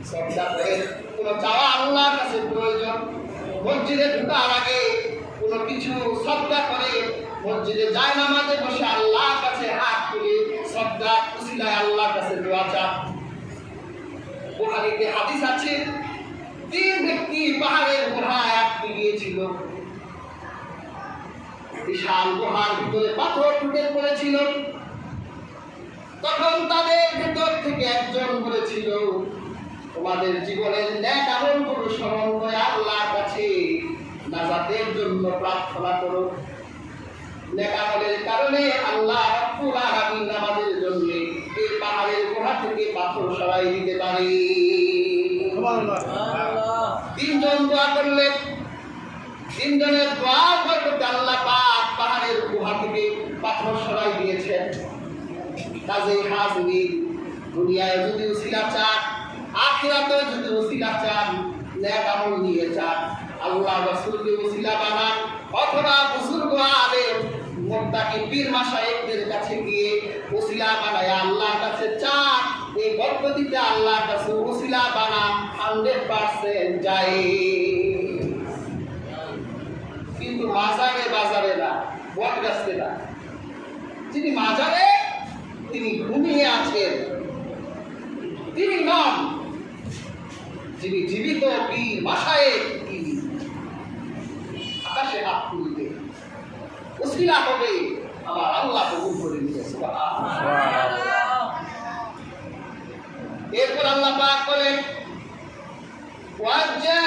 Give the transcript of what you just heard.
শ্রদ্ধা করে কোনো চাওয়া আল্লাহর কাছে প্রয়োজন। মসজিদে ঢোকার আগে কোনো কিছু শ্রদ্ধা করে মসজিদে যায় নামাজে বসে আল্লাহর কাছে হাত তুলে শ্রদ্ধা উসিলায় আল্লাহর কাছে দোয়া চান। বুখারীতে হাদিস আছে, 3 ব্যক্তি পাহাড়ের গুহায় আটকে গিয়েছিল। বিশাল গুহার ভিতরে পাথর ঢুকে পড়েছিল। তখন তাদের ভিতর থেকে একজন বলেছিল, তোমাদের জীবনের নেক আমলগুলো স্মরণ করে আল্লাহর কাছে নাজাতের জন্য প্রার্থনা করো। নেক আমলের কারণে আল্লাহ রাব্বুল আলামিন আমাদের জন্য এই পাহাড়ের গুহা থেকে পাথর সরাই দিতে পারে। সুবহানাল্লাহ। 3 জন দোয়া করলেন। 3 জনের দোয়ার বরকতে আল্লাহ পাক পাহাড়ের গুহা থেকে পাথর সরাই দিয়েছেন। কাজেই হাজিরিন, দুনিয়ায় যদি উসিলা চান, আখিরাতেও যদি উসিলা চান, নেক আমল নিয়ে চান, আল্লাহ রাসূলকে উসিলা বানান অথবা বুজুর্গ আলেম মুত্তাকি পীর মাশায়েখদের কাছে গিয়ে উসিলা বানায় আল্লাহর কাছে চান। এই পদ্ধতিতে আল্লাহর কাছে উসিলা বানান 100% যায়। কিন্তু মাজারে বাজারে না, বট গাছতে না। যিনি মাজারে তিনি ঘুমিয়ে আছেন, তিনি নন। যিনি জীবিত পীর মাশায়েখ, তিনি আকাশে হাত তুলবে, উসিলা হবে, আমার আল্লাহ কবুল করে নিবে। সুবহানাল্লাহ। এরপর আল্লাহ পাক বলেন, ওয়াজ্জা